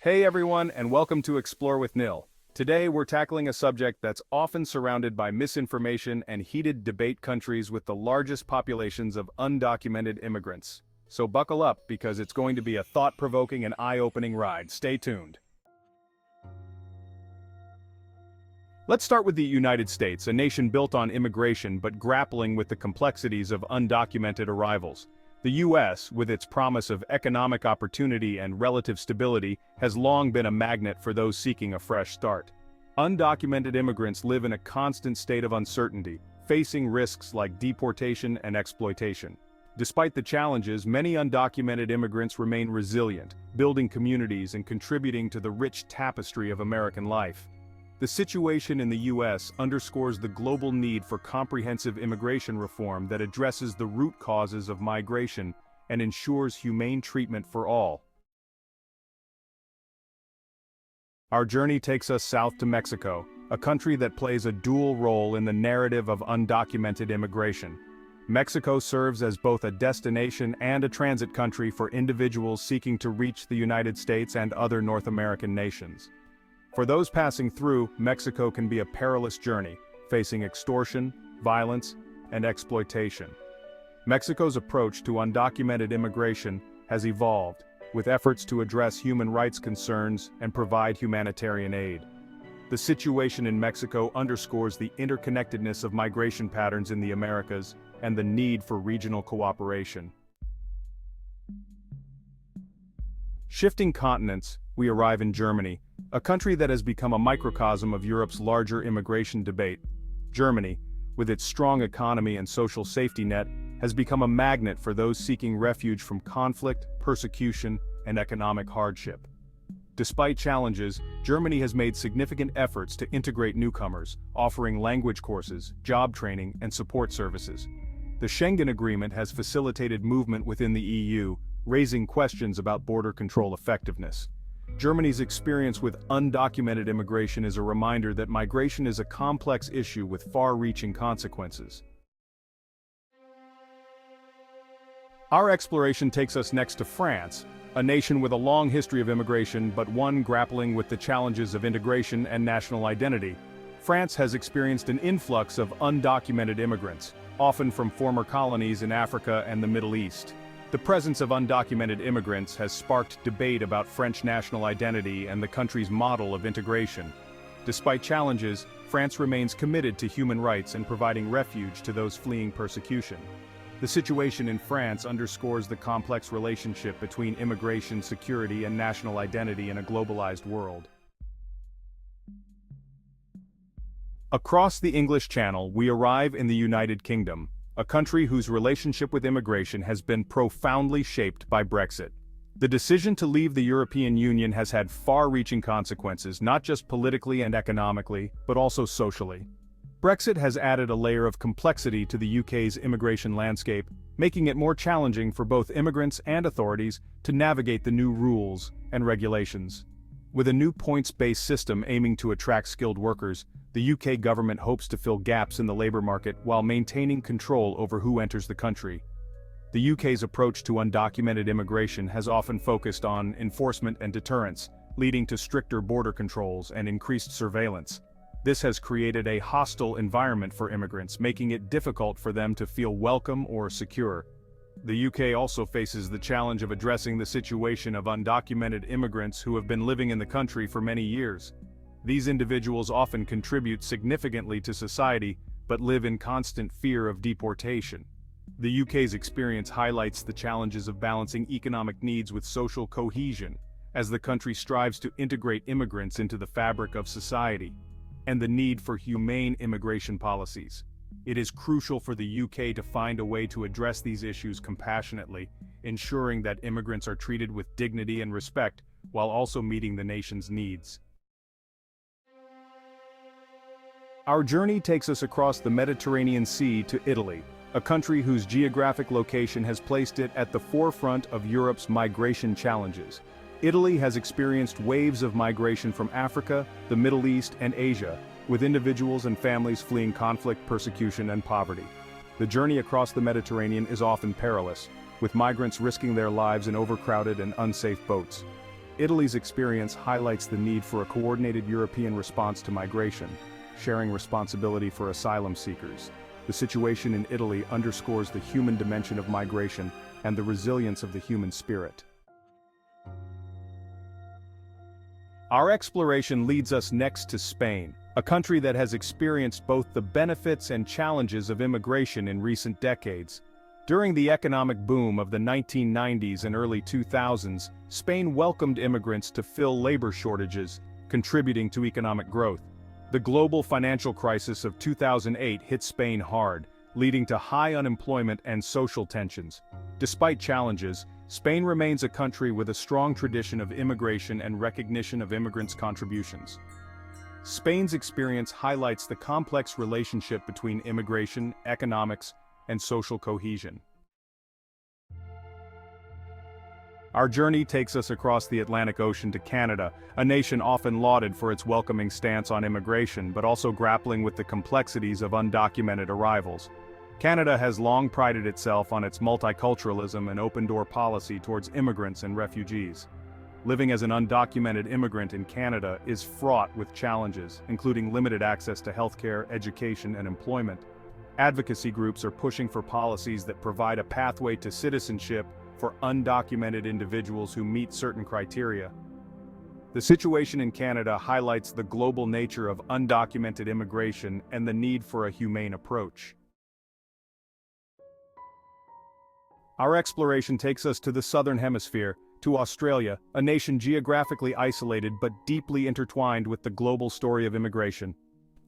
Hey everyone, and welcome to Explore with Nill. Today we're tackling a subject that's often surrounded by misinformation and heated debate: countries with the largest populations of undocumented immigrants. So buckle up because it's going to be a thought-provoking and eye-opening ride. Stay tuned. Let's start with the United States, a nation built on immigration but grappling with the complexities of undocumented arrivals. The U.S., with its promise of economic opportunity and relative stability, has long been a magnet for those seeking a fresh start. Undocumented immigrants live in a constant state of uncertainty, facing risks like deportation and exploitation. Despite the challenges, many undocumented immigrants remain resilient, building communities and contributing to the rich tapestry of American life. The situation in the U.S. underscores the global need for comprehensive immigration reform that addresses the root causes of migration and ensures humane treatment for all. Our journey takes us south to Mexico, a country that plays a dual role in the narrative of undocumented immigration. Mexico serves as both a destination and a transit country for individuals seeking to reach the United States and other North American nations. For those passing through, Mexico can be a perilous journey, facing extortion, violence, and exploitation. Mexico's approach to undocumented immigration has evolved, with efforts to address human rights concerns and provide humanitarian aid. The situation in Mexico underscores the interconnectedness of migration patterns in the Americas and the need for regional cooperation. Shifting continents, we arrive in Germany, a country that has become a microcosm of Europe's larger immigration debate. Germany, with its strong economy and social safety net, has become a magnet for those seeking refuge from conflict, persecution, and economic hardship. Despite challenges, Germany has made significant efforts to integrate newcomers, offering language courses, job training, and support services. The Schengen Agreement has facilitated movement within the EU, raising questions about border control effectiveness. Germany's experience with undocumented immigration is a reminder that migration is a complex issue with far-reaching consequences. Our exploration takes us next to France, a nation with a long history of immigration but one grappling with the challenges of integration and national identity. France has experienced an influx of undocumented immigrants, often from former colonies in Africa and the Middle East. The presence of undocumented immigrants has sparked debate about French national identity and the country's model of integration. Despite challenges, France remains committed to human rights and providing refuge to those fleeing persecution. The situation in France underscores the complex relationship between immigration, security, and national identity in a globalized world. Across the English Channel, we arrive in the United Kingdom, a country whose relationship with immigration has been profoundly shaped by Brexit. The decision to leave the European Union has had far-reaching consequences, not just politically and economically, but also socially. Brexit has added a layer of complexity to the UK's immigration landscape, making it more challenging for both immigrants and authorities to navigate the new rules and regulations. With a new points-based system aiming to attract skilled workers, the UK government hopes to fill gaps in the labor market while maintaining control over who enters the country. The UK's approach to undocumented immigration has often focused on enforcement and deterrence, leading to stricter border controls and increased surveillance. This has created a hostile environment for immigrants, making it difficult for them to feel welcome or secure. The UK also faces the challenge of addressing the situation of undocumented immigrants who have been living in the country for many years. These individuals often contribute significantly to society, but live in constant fear of deportation. The UK's experience highlights the challenges of balancing economic needs with social cohesion, as the country strives to integrate immigrants into the fabric of society, and the need for humane immigration policies. It is crucial for the UK to find a way to address these issues compassionately, ensuring that immigrants are treated with dignity and respect, while also meeting the nation's needs. Our journey takes us across the Mediterranean Sea to Italy, a country whose geographic location has placed it at the forefront of Europe's migration challenges. Italy has experienced waves of migration from Africa, the Middle East, and Asia, with individuals and families fleeing conflict, persecution, and poverty. The journey across the Mediterranean is often perilous, with migrants risking their lives in overcrowded and unsafe boats. Italy's experience highlights the need for a coordinated European response to migration, sharing responsibility for asylum seekers. The situation in Italy underscores the human dimension of migration and the resilience of the human spirit. Our exploration leads us next to Spain, a country that has experienced both the benefits and challenges of immigration in recent decades. During the economic boom of the 1990s and early 2000s, Spain welcomed immigrants to fill labor shortages, contributing to economic growth. The global financial crisis of 2008 hit Spain hard, leading to high unemployment and social tensions. Despite challenges, Spain remains a country with a strong tradition of immigration and recognition of immigrants' contributions. Spain's experience highlights the complex relationship between immigration, economics, and social cohesion. Our journey takes us across the Atlantic Ocean to Canada, a nation often lauded for its welcoming stance on immigration but also grappling with the complexities of undocumented arrivals. Canada has long prided itself on its multiculturalism and open-door policy towards immigrants and refugees. Living as an undocumented immigrant in Canada is fraught with challenges, including limited access to healthcare, education, and employment. Advocacy groups are pushing for policies that provide a pathway to citizenship for undocumented individuals who meet certain criteria. The situation in Canada highlights the global nature of undocumented immigration and the need for a humane approach. Our exploration takes us to the Southern Hemisphere, to Australia, a nation geographically isolated but deeply intertwined with the global story of immigration.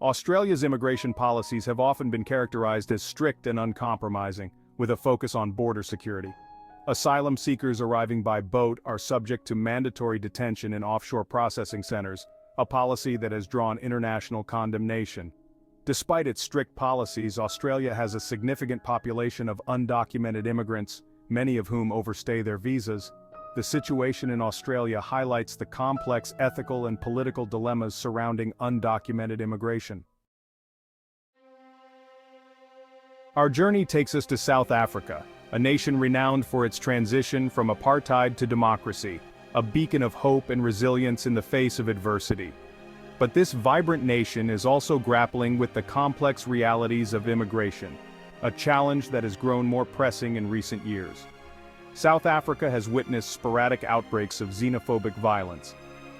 Australia's immigration policies have often been characterized as strict and uncompromising, with a focus on border security. Asylum seekers arriving by boat are subject to mandatory detention in offshore processing centers, a policy that has drawn international condemnation. Despite its strict policies, Australia has a significant population of undocumented immigrants, many of whom overstay their visas. The situation in Australia highlights the complex ethical and political dilemmas surrounding undocumented immigration. Our journey takes us to South Africa, a nation renowned for its transition from apartheid to democracy, a beacon of hope and resilience in the face of adversity. But this vibrant nation is also grappling with the complex realities of immigration, a challenge that has grown more pressing in recent years. South Africa has witnessed sporadic outbreaks of xenophobic violence,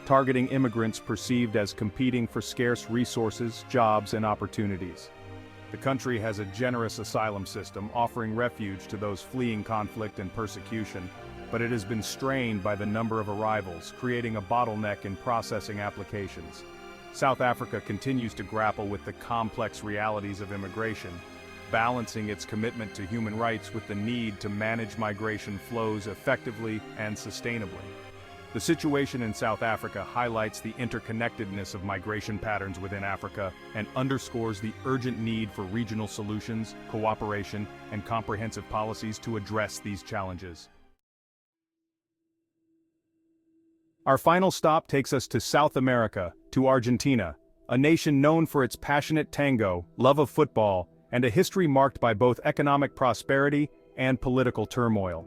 targeting immigrants perceived as competing for scarce resources, jobs, and opportunities. The country has a generous asylum system offering refuge to those fleeing conflict and persecution, but it has been strained by the number of arrivals, creating a bottleneck in processing applications. South Africa continues to grapple with the complex realities of immigration, balancing its commitment to human rights with the need to manage migration flows effectively and sustainably. The situation in South Africa highlights the interconnectedness of migration patterns within Africa and underscores the urgent need for regional solutions, cooperation, and comprehensive policies to address these challenges. Our final stop takes us to South America, to Argentina, a nation known for its passionate tango, love of football, and a history marked by both economic prosperity and political turmoil.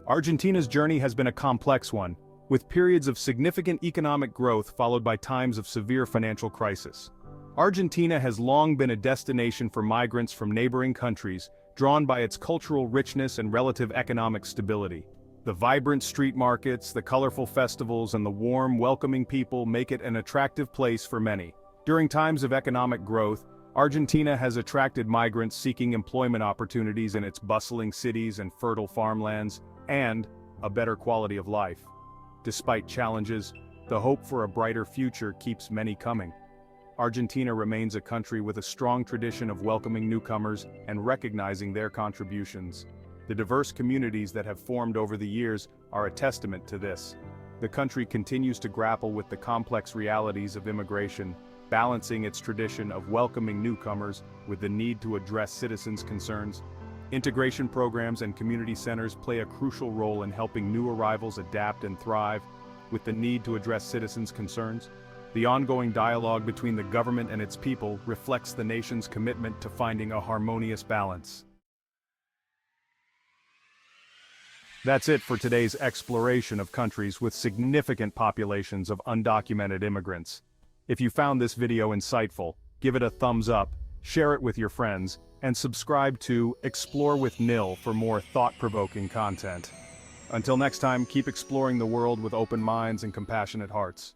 Argentina's journey has been a complex one, with periods of significant economic growth followed by times of severe financial crisis. Argentina has long been a destination for migrants from neighboring countries, drawn by its cultural richness and relative economic stability. The vibrant street markets, the colorful festivals, and the warm, welcoming people make it an attractive place for many. During times of economic growth, Argentina has attracted migrants seeking employment opportunities in its bustling cities and fertile farmlands, and a better quality of life. Despite challenges, the hope for a brighter future keeps many coming. Argentina remains a country with a strong tradition of welcoming newcomers and recognizing their contributions. The diverse communities that have formed over the years are a testament to this. The country continues to grapple with the complex realities of immigration, balancing its tradition of welcoming newcomers with the need to address citizens' concerns. Integration programs and community centers play a crucial role in helping new arrivals adapt and thrive, with the need to address citizens' concerns. The ongoing dialogue between the government and its people reflects the nation's commitment to finding a harmonious balance. That's it for today's exploration of countries with significant populations of undocumented immigrants. If you found this video insightful, give it a thumbs up, share it with your friends, and subscribe to Explore with Nill for more thought-provoking content. Until next time, keep exploring the world with open minds and compassionate hearts.